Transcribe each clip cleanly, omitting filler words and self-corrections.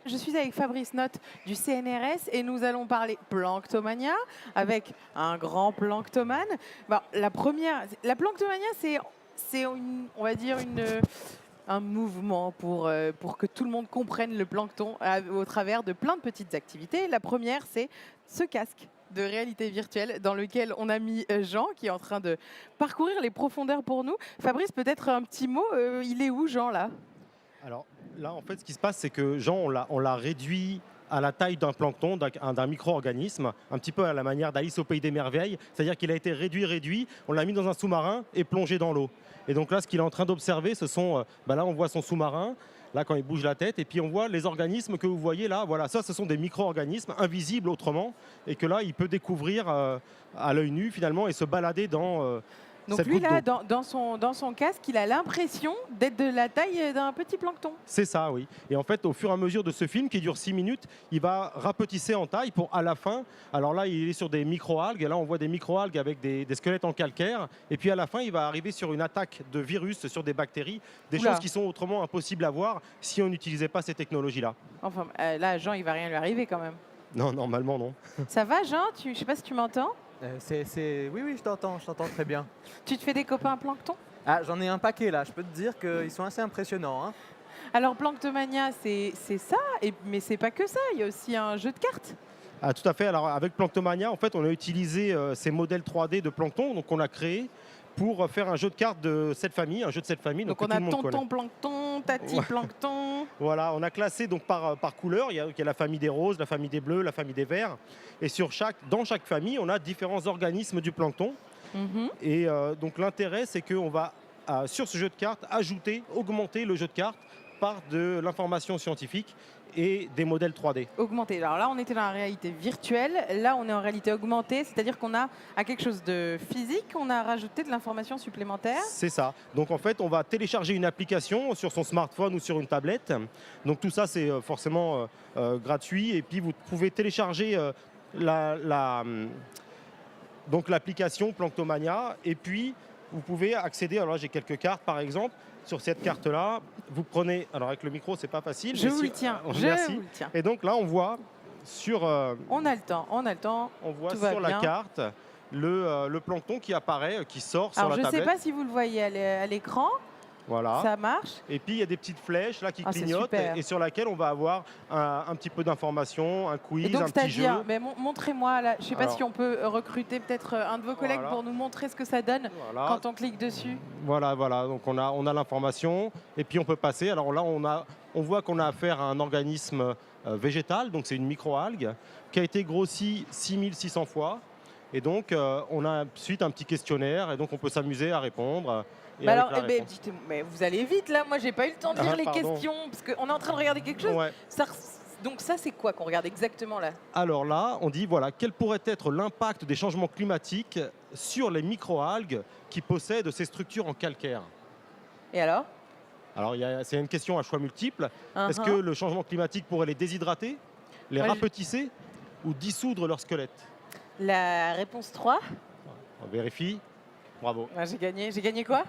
Je suis avec Fabrice Notte du CNRS et nous allons parler planctomania avec un grand planctomane. Bon, la planctomania, on va dire, un mouvement pour que tout le monde comprenne le plancton au travers de plein de petites activités. La première, c'est ce casque de réalité virtuelle dans lequel on a mis Jean qui est en train de parcourir les profondeurs pour nous. Fabrice, peut-être un petit mot, il est où Jean là ? Alors là, en fait, ce qui se passe, c'est que Jean, on l'a réduit à la taille d'un plancton, d'un micro-organisme, un petit peu à la manière d'Alice au Pays des Merveilles. C'est-à-dire qu'il a été réduit, on l'a mis dans un sous-marin et plongé dans l'eau. Et donc là, ce qu'il est en train d'observer, ce sont, là, on voit son sous-marin, là, quand il bouge la tête, et puis on voit les organismes que vous voyez là. Voilà, ça, ce sont des micro-organismes invisibles autrement, et que là, il peut découvrir à l'œil nu, finalement, et se balader dans... Donc lui, là, dans son casque, il a l'impression d'être de la taille d'un petit plancton. C'est ça, oui. Et en fait, au fur et à mesure de ce film, qui dure 6 minutes, il va rapetisser en taille pour, à la fin, alors là, il est sur des micro-algues, et là, on voit des micro-algues avec des squelettes en calcaire, et puis à la fin, il va arriver sur une attaque de virus, sur des bactéries, des choses qui sont autrement impossibles à voir si on n'utilisait pas ces technologies-là. Enfin, là, Jean, il va rien lui arriver quand même. Non, normalement, non. Ça va, Jean? Je ne sais pas si tu m'entends. Oui, je t'entends très bien. Tu te fais des copains plancton? Ah, j'en ai un paquet là, je peux te dire qu'ils sont assez impressionnants. Hein. Alors, Planctomania, c'est ça, mais c'est pas que ça, il y a aussi un jeu de cartes. Ah, tout à fait. Alors, avec Planctomania, en fait, on a utilisé ces modèles 3D de plancton, donc on a créé pour faire un jeu de cartes de cette famille, un jeu de cette famille. Donc on a tonton plancton, tati plancton. Voilà, on a classé donc par couleur. Il y a la famille des roses, la famille des bleus, la famille des verts. Et dans chaque famille, on a différents organismes du plancton. Et donc l'intérêt, c'est qu'on va, sur ce jeu de cartes, augmenter le jeu de cartes par de l'information scientifique et des modèles 3D. Augmenté. Alors là, on était dans la réalité virtuelle. Là, on est en réalité augmentée, c'est-à-dire qu'on a à quelque chose de physique, on a rajouté de l'information supplémentaire. C'est ça. Donc en fait, on va télécharger une application sur son smartphone ou sur une tablette. Donc tout ça, c'est forcément gratuit. Et puis vous pouvez télécharger donc l'application Planctomania. Et puis vous pouvez accéder. Alors là, j'ai quelques cartes, par exemple. Sur cette carte-là, vous prenez... Alors avec le micro, c'est pas facile. Je vous le tiens. Merci. Et donc là, on voit sur... on a le temps. On voit sur la carte le plancton qui apparaît, qui sort sur la tablette. Alors je ne sais pas si vous le voyez à l'écran. Voilà. Ça marche. Et puis il y a des petites flèches là qui clignotent et sur laquelle on va avoir un petit peu d'informations, un quiz, un petit jeu. Mais montrez-moi là. Je ne sais pas si on peut recruter peut-être un de vos collègues pour nous montrer ce que ça donne quand on clique dessus. Voilà. Donc on a l'information et puis on peut passer. Alors là on voit qu'on a affaire à un organisme végétal, donc c'est une microalgue qui a été grossie 6600 fois. Et donc on a ensuite un petit questionnaire et donc on peut s'amuser à répondre. Mais vous allez vite là, moi j'ai pas eu le temps de lire les questions parce qu'on est en train de regarder quelque chose. Ouais. Donc ça c'est quoi qu'on regarde exactement là? Alors là, on dit voilà, quel pourrait être l'impact des changements climatiques sur les microalgues qui possèdent ces structures en calcaire? Et alors? Alors c'est une question à choix multiples. Est-ce que le changement climatique pourrait les déshydrater, les rapetisser ou dissoudre leur squelette? La réponse 3. On vérifie. Bravo. Ah, j'ai gagné quoi?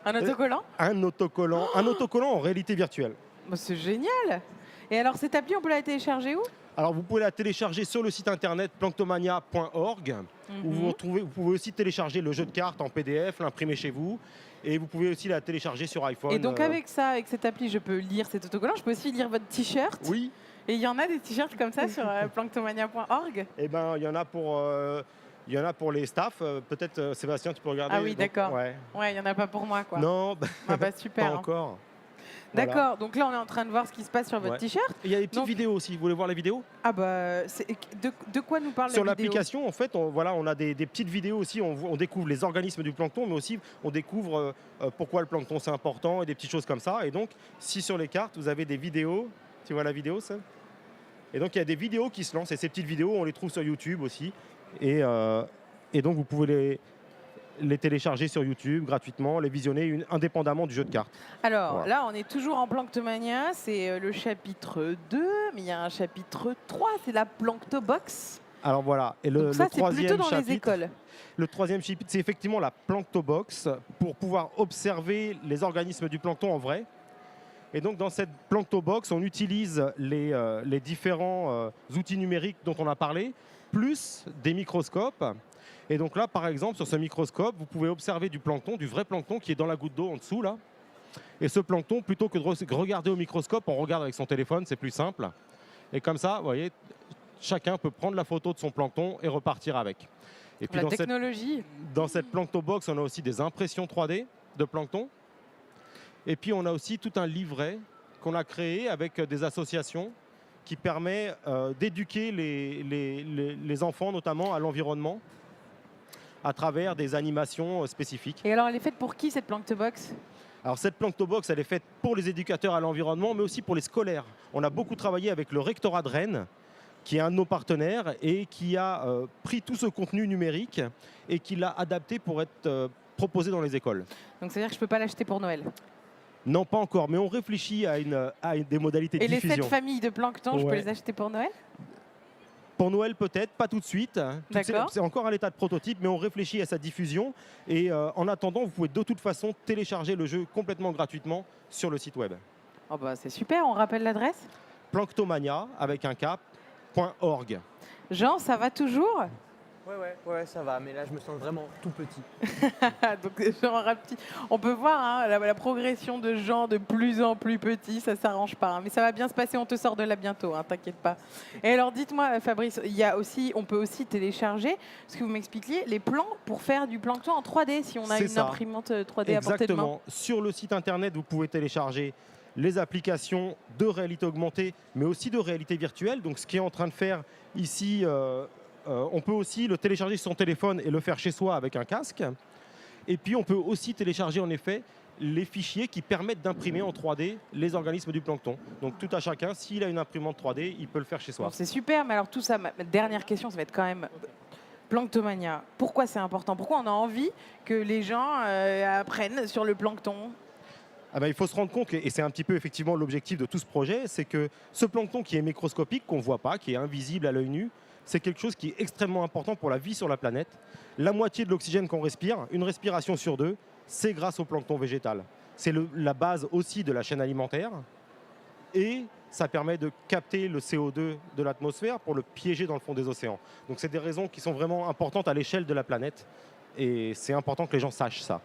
Un autocollant? Un autocollant en réalité virtuelle. Bah, c'est génial. Et alors cette appli, on peut la télécharger où? Alors vous pouvez la télécharger sur le site internet planctomania.org. Où vous pouvez aussi télécharger le jeu de cartes en PDF, l'imprimer chez vous. Et vous pouvez aussi la télécharger sur iPhone. Et donc avec cette appli, je peux lire cet autocollant. Je peux aussi lire votre t-shirt. Oui. Et il y en a des t-shirts comme ça sur planctomania.org? Eh bien, il y en a pour les staffs. Peut-être, Sébastien, tu peux regarder. Ah oui, d'accord. Ouais, il n'y en a pas pour moi, quoi. Non, super. Pas encore. D'accord, Voilà. Donc là on est en train de voir ce qui se passe sur votre t-shirt. Il y a des petites vidéos aussi, vous voulez voir les vidéos? Ah bah, de quoi nous parle la vidéo? Sur l'application, en fait, on a des petites vidéos aussi, on découvre les organismes du plancton, mais aussi on découvre pourquoi le plancton c'est important et des petites choses comme ça. Et donc, si sur les cartes, vous avez des vidéos, tu vois la vidéo, ça? Et donc il y a des vidéos qui se lancent, et ces petites vidéos, on les trouve sur YouTube aussi. Et donc vous pouvez les télécharger sur YouTube gratuitement, les visionner indépendamment du jeu de cartes. Alors là, on est toujours en Planctomania, c'est le chapitre 2, mais il y a un chapitre 3, c'est la Planctobox. Alors voilà. Et Donc ça, le c'est plutôt troisième dans les chapitre, écoles. le troisième chapitre, c'est effectivement la Planctobox pour pouvoir observer les organismes du plancton en vrai. Et donc dans cette Planctobox, on utilise les différents outils numériques dont on a parlé, plus des microscopes. Et donc là, par exemple, sur ce microscope, vous pouvez observer du plancton, du vrai plancton qui est dans la goutte d'eau en dessous là. Et ce plancton, plutôt que de regarder au microscope, on regarde avec son téléphone, c'est plus simple. Et comme ça, vous voyez, chacun peut prendre la photo de son plancton et repartir avec. Et puis La technologie. dans cette Planctobox, on a aussi des impressions 3D de plancton. Et puis on a aussi tout un livret qu'on a créé avec des associations qui permet d'éduquer les enfants, notamment à l'environnement, à travers des animations spécifiques. Et alors, elle est faite pour qui, cette Planctobox? Alors cette Planctobox, elle est faite pour les éducateurs à l'environnement, mais aussi pour les scolaires. On a beaucoup travaillé avec le rectorat de Rennes, qui est un de nos partenaires et qui a pris tout ce contenu numérique et qui l'a adapté pour être proposé dans les écoles. Donc, ça veut dire que je ne peux pas l'acheter pour Noël. Non, pas encore, mais on réfléchit à des modalités de Et les diffusion. 7 familles de plancton, je peux Ouais. les acheter pour Noël? Pour Noël peut-être, pas tout de suite. D'accord. C'est encore à l'état de prototype, mais on réfléchit à sa diffusion. Et en attendant, vous pouvez de toute façon télécharger le jeu complètement gratuitement sur le site web. Oh bah, c'est super, on rappelle l'adresse? Planctomania avec un k.org. Jean, ça va toujours? Ouais, ça va, mais là je me sens vraiment tout petit. Donc, Jean Rapti, on peut voir hein, la progression de Jean de plus en plus petit, ça s'arrange pas. Hein, mais ça va bien se passer, on te sort de là bientôt, hein, t'inquiète pas. Et alors dites-moi Fabrice, on peut aussi télécharger, ce que vous m'expliquiez, les plans pour faire du plancton en 3D si on a C'est une ça. imprimante 3D à portée de main. Exactement. Sur le site internet, vous pouvez télécharger les applications de réalité augmentée, mais aussi de réalité virtuelle. Donc ce qui est en train de faire ici, on peut aussi le télécharger sur son téléphone et le faire chez soi avec un casque. Et puis on peut aussi télécharger en effet les fichiers qui permettent d'imprimer en 3D les organismes du plancton. Donc tout à chacun, s'il a une imprimante 3D, il peut le faire chez soi. Bon, c'est super, mais alors tout ça, ma dernière question, ça va être quand même Planctomania. Pourquoi c'est important? Pourquoi on a envie que les gens apprennent sur le plancton? Ah ben, il faut se rendre compte, et c'est un petit peu effectivement l'objectif de tout ce projet, c'est que ce plancton qui est microscopique, qu'on ne voit pas, qui est invisible à l'œil nu, c'est quelque chose qui est extrêmement important pour la vie sur la planète. La moitié de l'oxygène qu'on respire, une respiration sur deux, c'est grâce au plancton végétal. C'est la base aussi de la chaîne alimentaire et ça permet de capter le CO2 de l'atmosphère pour le piéger dans le fond des océans. Donc c'est des raisons qui sont vraiment importantes à l'échelle de la planète et c'est important que les gens sachent ça.